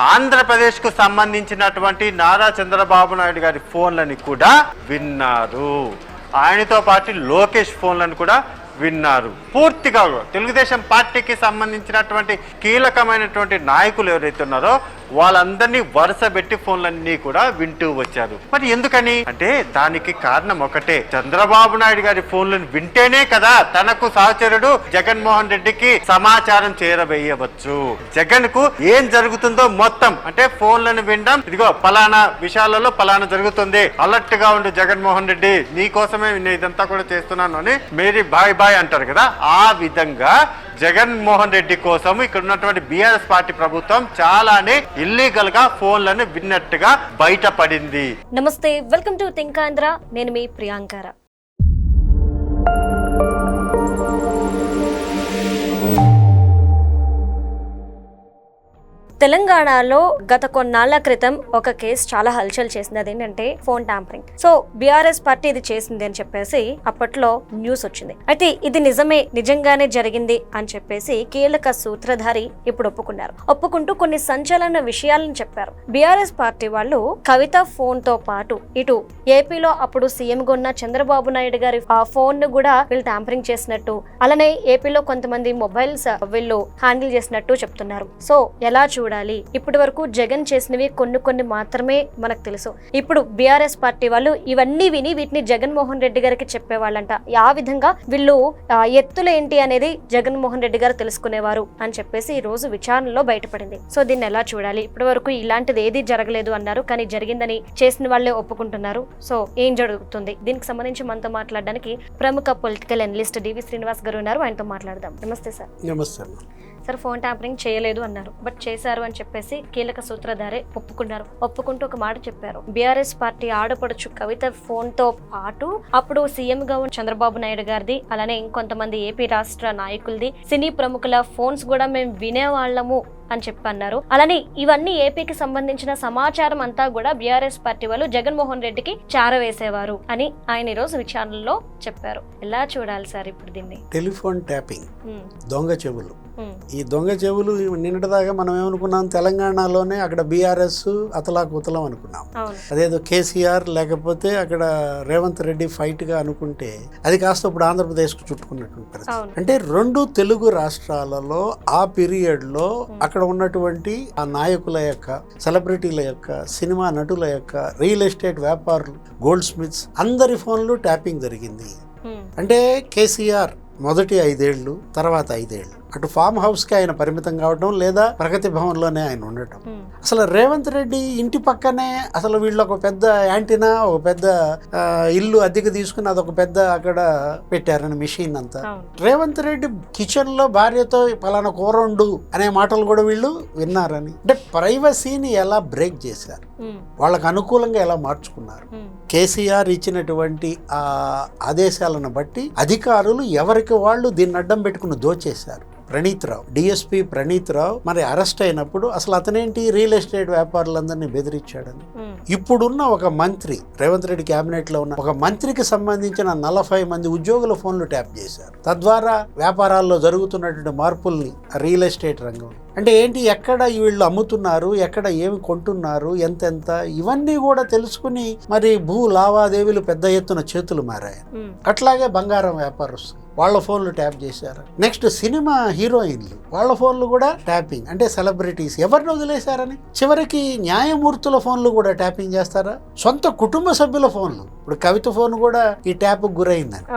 ఆంధ్రప్రదేశ్కు సంబంధించినటువంటి నారా చంద్రబాబు నాయుడు గారి ఫోన్లని కూడా విన్నారు. ఆయనతో పాటు లోకేష్ ఫోన్లను కూడా విన్నారు. పూర్తిగా తెలుగుదేశం పార్టీకి సంబంధించినటువంటి కీలకమైనటువంటి నాయకులు ఎవరైతే ఉన్నారో వాళ్ళందరినీ వరుస పెట్టి ఫోన్లన్నీ కూడా వింటూ వచ్చారు. మరి ఎందుకని అంటే దానికి కారణం ఒకటే, చంద్రబాబు నాయుడు గారి ఫోన్లను వింటేనే కదా తనకు సహచరుడు జగన్మోహన్ రెడ్డికి సమాచారం చేరవేయవచ్చు. జగన్ కు ఏం జరుగుతుందో మొత్తం అంటే ఫోన్లను వినడం, ఇదిగో పలానా విషయాలలో పలానా జరుగుతుంది, అలర్ట్ గా ఉండు జగన్మోహన్ రెడ్డి, నీ కోసమే నేను ఇదంతా కూడా చేస్తున్నాను అని మేరీ బాయ్ బాయ్ అంటారు కదా, ఆ విధంగా జగన్మోహన్ రెడ్డి కోసం ఇక్కడ ఉన్నటువంటి బీఆర్ఎస్ పార్టీ ప్రభుత్వం చాలానే ఇల్లీగల్ గా ఫోన్లను విన్నట్టుగా బయటపడింది. నమస్తే, వెల్కమ్ టు థింక్ ఆంధ్ర. నేను మీ ప్రియాంకర. తెలంగాణలో గత కొన్నాళ్ల క్రితం ఒక కేసు చాలా హల్చల్ చేసింది. అదేంటంటే phone tampering. So BRS party ఇది చేసింది అని చెప్పేసి అప్పట్లో న్యూస్ వచ్చింది. అయితే ఇది నిజంగానే జరిగింది అని చెప్పేసి కీలక సూత్రధారి ఇప్పుడు ఒప్పుకుంటూ కొన్ని సంచలన విషయాలను చెప్పారు. బీఆర్ఎస్ పార్టీ వాళ్ళు కవిత ఫోన్ తో పాటు ఇటు ఏపీలో అప్పుడు సీఎంగా ఉన్న చంద్రబాబు నాయుడు గారి ఫోన్ ను కూడా వీళ్ళు ట్యాంపరింగ్ చేసినట్టు, అలానే ఏపీలో కొంతమంది మొబైల్స్ వీళ్ళు హ్యాండిల్ చేసినట్టు చెప్తున్నారు. సో ఎలా చూడాలి? ఇప్పటి వరకు జగన్ చేసినవి కొన్ని మాత్రమే మనకు తెలుసు. ఇప్పుడు బీఆర్ఎస్ పార్టీ వాళ్ళు ఇవన్నీ విని వీటిని జగన్మోహన్ రెడ్డి గారికి చెప్పేవాళ్ళంట. ఆ విధంగా వీళ్ళు ఎత్తులు ఏంటి అనేది జగన్మోహన్ రెడ్డి గారు తెలుసుకునేవారు అని చెప్పేసి ఈ రోజు విచారణలో బయటపడింది. సో దీన్ని ఎలా చూడాలి? ఇప్పటి వరకు ఇలాంటిది ఏది జరగలేదు అన్నారు, కానీ జరిగిందని చేసిన వాళ్ళే ఒప్పుకుంటున్నారు. సో ఏం జరుగుతుంది? దీనికి సంబంధించి మనతో మాట్లాడడానికి ప్రముఖ పొలిటికల్ అనలిస్ట్ డివి శ్రీనివాస్ గారు ఉన్నారు. ఆయనతో మాట్లాడదాం. నమస్తే సార్. నమస్తే సార్, ఫోన్ ట్యాంపరింగ్ చేయలేదు అన్నారు, బట్ చేశారు అని చెప్పేసి కీలక సూత్రధారే ఒప్పుకుంటూ ఒక మాట చెప్పారు. బీఆర్ఎస్ పార్టీ ఆడపడుచు కవిత ఫోన్ తో పాటు అప్పుడు సీఎం గా ఉన్న చంద్రబాబు నాయుడు గారిది, అలానే ఇంకొంతమంది ఏపీ రాష్ట్ర నాయకులది, సినీ ప్రముఖుల ఫోన్స్ కూడా మేము వినేవాళ్ళము అని చెప్పి అన్నారు. అలానే ఇవన్నీ ఏపీకి సంబంధించిన సమాచారం అంతా కూడా బీఆర్ఎస్ పార్టీ వాళ్ళు జగన్మోహన్ రెడ్డికి చారవేసేవారు అని ఆయన ఈ రోజు విచారణలో చెప్పారు. ఎలా చూడాలి సార్ ఇప్పుడు దీన్ని? టెలిఫోన్ ట్యాపింగ్, దొంగ చెవులు. ఈ దొంగ చెవులు నిన్నటిదాకా మనం ఏమనుకున్నాం, తెలంగాణలోనే అక్కడ బీఆర్ఎస్ అతలాకుతలం అనుకున్నాం. అదేదో కేసీఆర్ లేకపోతే అక్కడ రేవంత్ రెడ్డి ఫైట్ గా అనుకుంటే అది కాస్త ఇప్పుడు ఆంధ్రప్రదేశ్ కు చుట్టుకున్నటువంటి పరిస్థితి. అంటే రెండు తెలుగు రాష్ట్రాలలో ఆ పీరియడ్ లో అక్కడ ఉన్నటువంటి ఆ నాయకుల యొక్క, సెలబ్రిటీల యొక్క, సినిమా నటుల యొక్క, రియల్ ఎస్టేట్ వ్యాపారులు, గోల్డ్ స్మిత్స్ అందరి ఫోన్లు ట్యాపింగ్ జరిగింది. అంటే కేసీఆర్ మొదటి 5 ఏళ్ళు, తర్వాత 5 ఏళ్ళు అటు ఫామ్ హౌస్ కి ఆయన పరిమితం కావడం, లేదా ప్రగతి భవన్ లోనే ఆయన ఉండటం. అసలు రేవంత్ రెడ్డి ఇంటి పక్కనే అసలు వీళ్ళు ఒక పెద్ద యాంటీనా, ఒక పెద్ద ఇల్లు అద్దెకి తీసుకుని అదొక పెద్ద అక్కడ పెట్టారని మిషన్ అంతా. రేవంత్ రెడ్డి కిచెన్ లో భార్యతో పలానా కూర వండు అనే మాటలు కూడా వీళ్ళు విన్నారని. అంటే ప్రైవసీని ఎలా బ్రేక్ చేశారు, వాళ్ళకు అనుకూలంగా ఎలా మార్చుకున్నారు. కేసీఆర్ ఇచ్చినటువంటి ఆ ఆదేశాలను బట్టి అధికారులు ఎవరికి వాళ్ళు దీన్ని అడ్డం పెట్టుకుని దోచేశారు. ప్రణీత్ రావు, డిఎస్పీ ప్రణీత్ రావు మరి అరెస్ట్ అయినప్పుడు అసలు అతనేంటి రియల్ ఎస్టేట్ వ్యాపారులందరినీ బెదిరించాడని. ఇప్పుడున్న ఒక మంత్రి, రేవంత్ రెడ్డి క్యాబినెట్ లో ఉన్న ఒక మంత్రికి సంబంధించిన 40 మంది ఉద్యోగుల ఫోన్లు ట్యాప్ చేశారు. తద్వారా వ్యాపారాల్లో జరుగుతున్నటువంటి మార్పుల్ని రియల్ ఎస్టేట్ రంగం అంటే ఏంటి, ఎక్కడ వీళ్ళు అమ్ముతున్నారు, ఎక్కడ ఏమి కొంటున్నారు, ఎంతెంత, ఇవన్నీ కూడా తెలుసుకుని మరి భూ లావాదేవీలు పెద్ద ఎత్తున చేతులు మారాయి. అట్లాగే బంగారం వ్యాపారస్తులు వాళ్ళ ఫోన్లు ట్యాప్ చేశారు. నెక్స్ట్ సినిమా హీరోయిన్లు వాళ్ళ ఫోన్లు కూడా ట్యాపింగ్. అంటే సెలబ్రిటీస్ ఎవరిని వదిలేశారని. చివరికి న్యాయమూర్తుల ఫోన్లు కూడా ట్యాపింగ్ చేస్తారా? సొంత కుటుంబ సభ్యుల ఫోన్లు. ఇప్పుడు కవిత ఫోన్ కూడా ఈ ట్యాప్ గురైందని.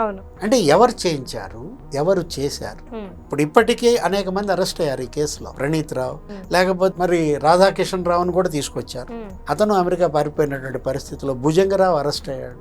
అంటే ఎవరు చేయించారు, ఎవరు చేశారు? ఇప్పుడు ఇప్పటికే అనేక మంది అరెస్ట్ అయ్యారు ఈ కేసులో. ప్రణీత్ రావు, లేకపోతే మరి రాధాకిషన్ రావును కూడా తీసుకొచ్చారు. అతను అమెరికా పారిపోయినటువంటి పరిస్థితిలో భుజంగరావు అరెస్ట్ అయ్యాడు.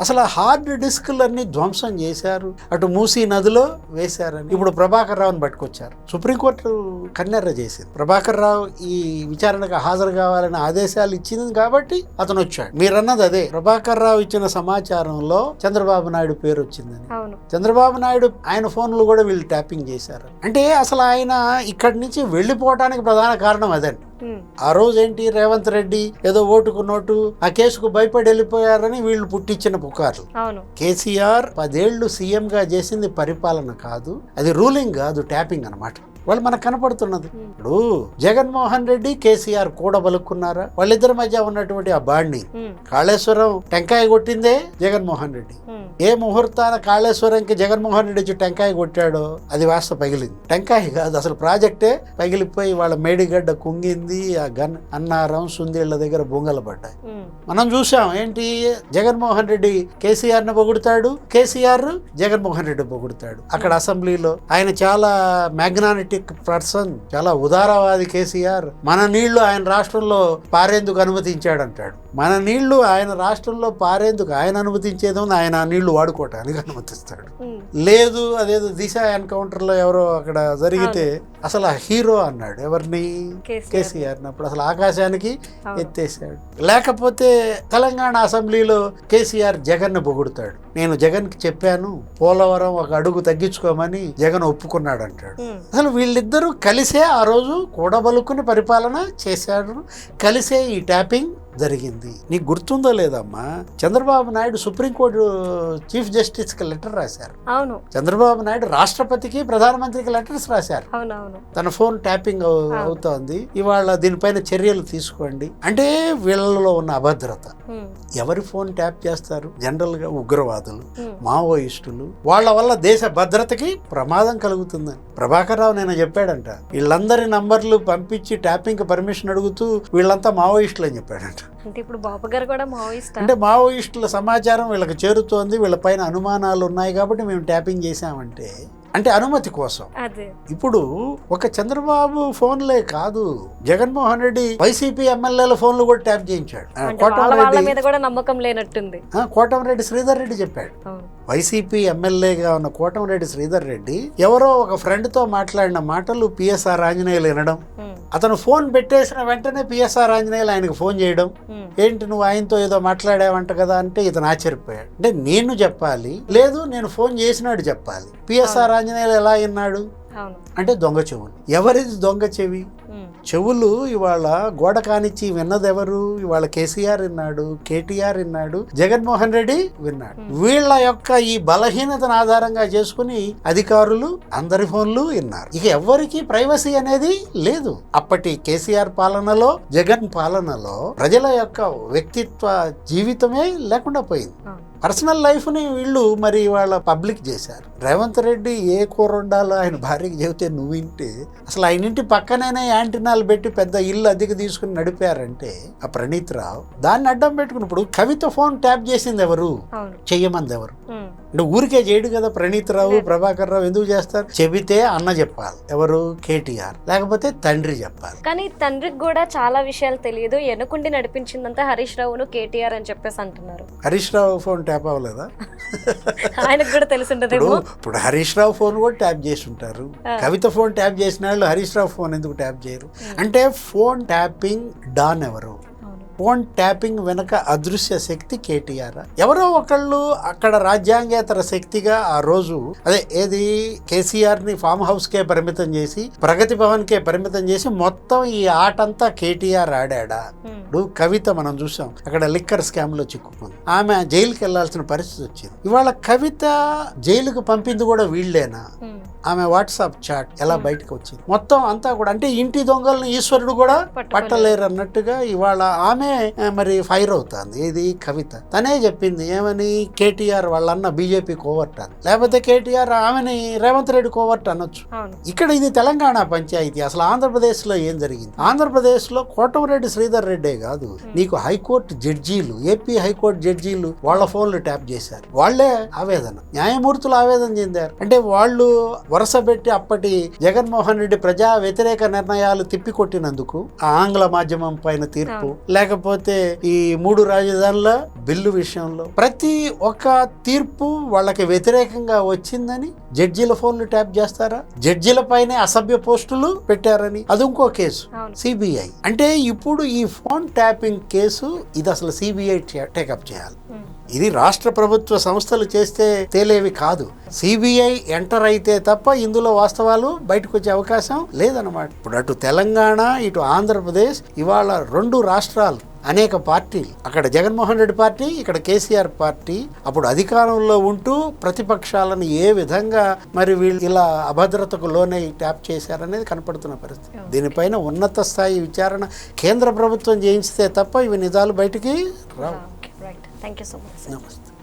అసలు హార్డ్ డిస్క్లన్నీ ధ్వంసం చేశారు, అటు మూసీ నదిలో వేశారని. ఇప్పుడు ప్రభాకర్ రావుని పట్టుకొచ్చారు. సుప్రీంకోర్టు కన్నెర్ర చేసింది. ప్రభాకర్ రావు ఈ విచారణకు హాజరు కావాలని ఆదేశాలు ఇచ్చింది కాబట్టి అతను వచ్చాడు. మీరన్నది అదే, ప్రభాకర్ రావు ఇచ్చిన సమాచారంలో చంద్రబాబు నాయుడు పేరు వచ్చిందని. చంద్రబాబు నాయుడు ఆయన ఫోన్లు కూడా వీళ్ళు ట్యాపింగ్ చేశారు. అంటే అసలు ఆయన ఇక్కడి నుంచి వెళ్ళిపోవటానికి ప్రధాన కారణం అదండి. ఆ రోజు ఏంటి, రేవంత్ రెడ్డి ఏదో ఓటుకు నోటు ఆ కేసుకు భయపడి వెళ్ళిపోయారని వీళ్ళు పుట్టించిన పుకార్లు. కేసీఆర్ 10 ఏళ్లు సీఎం గా చేసింది పరిపాలన కాదు, అది రూలింగ్ కాదు, ట్యాపింగ్ అన్నమాట. వాళ్ళు మనకు కనపడుతున్నది. ఇప్పుడు జగన్మోహన్ రెడ్డి కేసీఆర్ కూడా బలుక్కున్నారా? వాళ్ళిద్దరి మధ్య ఉన్నటువంటి ఆ బాండింగ్. కాళేశ్వరం టెంకాయ కొట్టిందే జగన్మోహన్ రెడ్డి. ఏ ముహూర్తాన కాళేశ్వరంకి జగన్మోహన్ రెడ్డి వచ్చి టెంకాయ కొట్టాడో అది వాస్త పగిలింది. టెంకాయ కాదు, అసలు ప్రాజెక్టే పగిలిపోయి వాళ్ళ మేడిగడ్డ కుంగింది. ఆ అన్నారం సుందీళ్ల దగ్గర బొంగలు పడ్డాయి. మనం చూసాం ఏంటి, జగన్మోహన్ రెడ్డి కేసీఆర్ ని పొగుడుతాడు, కేసీఆర్ జగన్మోహన్ రెడ్డి పొగుడుతాడు. అక్కడ అసెంబ్లీలో ఆయన చాలా మ్యాగ్నానిటిక్ పర్సన్, చాలా ఉదారవాది కేసీఆర్. మన నీళ్లు ఆయన రాష్ట్రంలో పారేందుకు అనుమతించాడు అంటాడు. మన నీళ్లు ఆయన రాష్ట్రంలో పారేందుకు ఆయన అనుమతించేదో ఆయన నీళ్లు వాడుకోవటానికి అనుమతిస్తాడు. లేదు అదేదో దిశ ఎన్కౌంటర్ లో ఎవరో అక్కడ జరిగితే అసలు ఆ హీరో అన్నాడు ఎవరిని, కేసీఆర్. అప్పుడు అసలు ఆకాశానికి ఎత్తేసాడు. లేకపోతే తెలంగాణ అసెంబ్లీలో కేసీఆర్ జగన్ ని పొగుడుతాడు. నేను జగన్ కి చెప్పాను పోలవరం ఒక అడుగు తగ్గించుకోమని, జగన్ ఒప్పుకున్నాడు అంటాడు. అసలు వీళ్ళిద్దరూ కలిసే ఆ రోజు కూడబలుకుని పరిపాలన చేశాడు. కలిసే ఈ ట్యాపింగ్ జరిగింది. నీకు గుర్తుందో లేదమ్మా, Chandrababu Naidu supreme court chief justice కి లెటర్ రాశారు. అవును, చంద్రబాబు నాయుడు రాష్ట్రపతికి ప్రధానమంత్రికి లెటర్స్ రాశారు. తన ఫోన్ ట్యాపింగ్ అవుతోంది, ఇవాళ దీనిపైన చర్యలు తీసుకోండి అంటే. వీళ్ళలో ఉన్న అభద్రత. ఎవరి ఫోన్ ట్యాప్ చేస్తారు? జనరల్ గా ఉగ్రవాదులు, మావోయిస్టులు. వాళ్ళ వల్ల దేశ భద్రతకి ప్రమాదం కలుగుతుందని ప్రభాకర్ రావు నేను చెప్పాడంట. వీళ్ళందరి నంబర్లు పంపించి ట్యాపింగ్ పర్మిషన్ అడుగుతూ వీళ్ళంతా మావోయిస్టులు అని చెప్పాడంట. అంటే ఇప్పుడు బాబు గారు కూడా మావోయిస్ట్ అంటే మావోయిస్టుల సమాచారం వీళ్ళకి చేరుతోంది, వీళ్ళపైన అనుమానాలు ఉన్నాయి కాబట్టి మేము ట్యాపింగ్ చేశామంటే అంటే అనుమతి కోసం. ఇప్పుడు ఒక చంద్రబాబు ఫోన్లే కాదు, జగన్మోహన్ రెడ్డి వైసీపీ ఎమ్మెల్యేల ఫోన్లు కూడా ట్యాప్ చేయించాడు. కోటమిరెడ్డి శ్రీధర్ రెడ్డి చెప్పాడు. వైసీపీ ఎమ్మెల్యేగా ఉన్న కోటమిరెడ్డి శ్రీధర్ రెడ్డి ఎవరో ఒక ఫ్రెండ్ తో మాట్లాడిన మాటలు పిఎస్ఆర్ ఆంజనేయులు వినడం, అతను ఫోన్ పెట్టేసిన వెంటనే పిఎస్ఆర్ ఆంజనేయులు ఆయనకు ఫోన్ చేయడం, ఏంటి నువ్వు ఆయనతో ఏదో మాట్లాడావంట కదా అంటే ఇతను ఆశ్చర్యపోయాడు. అంటే నేను చెప్పాలి, లేదు నేను ఫోన్ చేసినాడు చెప్పాలి. పిఎస్ఆర్ ఆంజనేయులు ఎలా విన్నాడు అంటే దొంగ చెవులు. ఎవరిది దొంగ చెవి? చెవులు ఇవాళ గోడ కానిచ్చి విన్నది ఎవరు? ఇవాళ కేసీఆర్ విన్నాడు, కేటీఆర్ విన్నాడు, జగన్మోహన్ రెడ్డి విన్నాడు. వీళ్ళ యొక్క ఈ బలహీనతను ఆధారంగా చేసుకుని అధికారులు అందరి ఫోన్లు విన్నారు. ఇక ఎవరికి ప్రైవసీ అనేది లేదు. అప్పటి కేసీఆర్ పాలనలో, జగన్ పాలనలో ప్రజల యొక్క వ్యక్తిత్వ జీవితమే లేకుండా పోయింది. పర్సనల్ లైఫ్ ని వీళ్ళు మరి వాళ్ళ పబ్లిక్ చేశారు. రేవంత్ రెడ్డి ఏ కూర ఉండాలో ఆయన భార్యకి చెబితే నువ్వు వింటే, అసలు ఆయన ఇంటి పక్కనే యాంటీనాలు పెట్టి పెద్ద ఇల్లు అద్దెకి తీసుకుని నడిపారంటే ఆ ప్రణీత్ రావు దాన్ని అడ్డం పెట్టుకుని. ఇప్పుడు కవిత ఫోన్ ట్యాప్ చేసింది ఎవరు? చెయ్యమంది ఎవరు? అంటే ఊరికే చేయడు కదా ప్రణీత్ రావు, ప్రభాకర్ రావు. ఎందుకు చేస్తారు? చెబితే అన్న చెప్పాలి. ఎవరు? కేటీఆర్. లేకపోతే తండ్రి చెప్పాలి. కానీ తండ్రికి కూడా చాలా విషయాలు తెలియదు. ఎనుకుండి నడిపించిందంతా హరీష్ రావును, కేటీఆర్ అని చెప్పేసి అంటున్నారు. హరీష్ రావు ఫోన్ ట్యాప్ అవ్వలేదా? ఆయనకు కూడా తెలిసి ఉంటదేమో. ఇప్పుడు హరీష్ రావు ఫోన్ కూడా ట్యాప్ చేసి ఉంటారు. కవిత ఫోన్ ట్యాప్ చేసిన వాళ్ళు హరీష్ రావు ఫోన్ ఎందుకు ట్యాప్ చేయరు? అంటే ఫోన్ ట్యాపింగ్ డాన్ ఎవరు? ఫోన్ ట్యాపింగ్ వెనక అదృశ్య శక్తి కేటీఆర్. ఎవరో ఒకళ్ళు అక్కడ రాజ్యాంగేతర శక్తిగా ఆ రోజు ఏది కేసీఆర్ ని ఫామ్ హౌస్ కే పరిమితం చేసి, ప్రగతి భవన్ కే పరిమితం చేసి మొత్తం ఈ ఆటంతా కేటీఆర్ ఆడాడా? ఇప్పుడు కవిత మనం చూసాం అక్కడ లిక్కర్ స్కామ్ లో చిక్కుకుంది. ఆమె జైలుకి వెళ్లాల్సిన పరిస్థితి వచ్చింది. ఇవాళ కవిత జైలుకు పంపింది కూడా వీళ్ళేనా? ఆమె వాట్సాప్ చాట్ ఎలా బయటకు వచ్చింది? మొత్తం అంతా కూడా అంటే ఇంటి దొంగలను ఈశ్వరుడు కూడా పట్టలేరు అన్నట్టుగా ఇవాళ ఆమె మరి ఫైర్ అవుతుంది. ఇది కవిత తనే చెప్పింది. ఏమని? కేటీఆర్ వాళ్ళన్న బీజేపీ కోవర్ట్ అని, లేకపోతే కేటీఆర్ ఆమెని రేవంత్ రెడ్డి కోవర్ట్ అనొచ్చు. ఇక్కడ ఇది తెలంగాణ పంచాయతీ. అసలు ఆంధ్రప్రదేశ్ లో ఏం జరిగింది? ఆంధ్రప్రదేశ్ లో కోటమిరెడ్డి శ్రీధర్ రెడ్డే కాదు, నీకు హైకోర్టు జడ్జీలు, ఏపీ హైకోర్టు జడ్జీలు వాళ్ళ ఫోన్లు ట్యాప్ చేశారు. వాళ్లే ఆవేదన, న్యాయమూర్తులు ఆవేదన చెందారు. అంటే వాళ్ళు వరుస పెట్టి అప్పటి జగన్మోహన్ రెడ్డి ప్రజా వ్యతిరేక నిర్ణయాలు తిప్పికొట్టినందుకు ఆ ఆంగ్ల మాధ్యమం పైన తీర్పు, లేకపోతే ఈ 3 రాజధానుల బిల్లు విషయంలో ప్రతి ఒక్క తీర్పు వాళ్ళకి వ్యతిరేకంగా వచ్చిందని జడ్జీల ఫోన్లు ట్యాప్ చేస్తారా? జడ్జీల పైనే అసభ్య పోస్టులు పెట్టారని అది ఇంకో కేసు, సిబిఐ. అంటే ఇప్పుడు ఈ ఫోన్ ట్యాపింగ్ కేసు ఇది అసలు సిబిఐ టేకప్ చేయాలి. ఇది రాష్ట్ర ప్రభుత్వ సంస్థలు చేస్తే తేలేవి కాదు. సిబిఐ ఎంటర్ అయితే తప్ప ఇందులో వాస్తవాలు బయటకు వచ్చే అవకాశం లేదన్నమాట. ఇప్పుడు అటు తెలంగాణ, ఇటు ఆంధ్రప్రదేశ్ ఇవాళ 2 రాష్ట్రాలు అనేక పార్టీలు, అక్కడ జగన్మోహన్ రెడ్డి పార్టీ, ఇక్కడ కేసీఆర్ పార్టీ అప్పుడు అధికారంలో ఉంటూ ప్రతిపక్షాలను ఏ విధంగా మరి వీళ్ళు ఇలా అభద్రతకు లోనై ట్యాప్ చేశారనేది కనపడుతున్న పరిస్థితి. దీనిపైన ఉన్నత స్థాయి విచారణ కేంద్ర ప్రభుత్వం చేయించితే తప్ప ఇవి నిజాలు బయటికి రావు. Thank you so much. నమస్తే.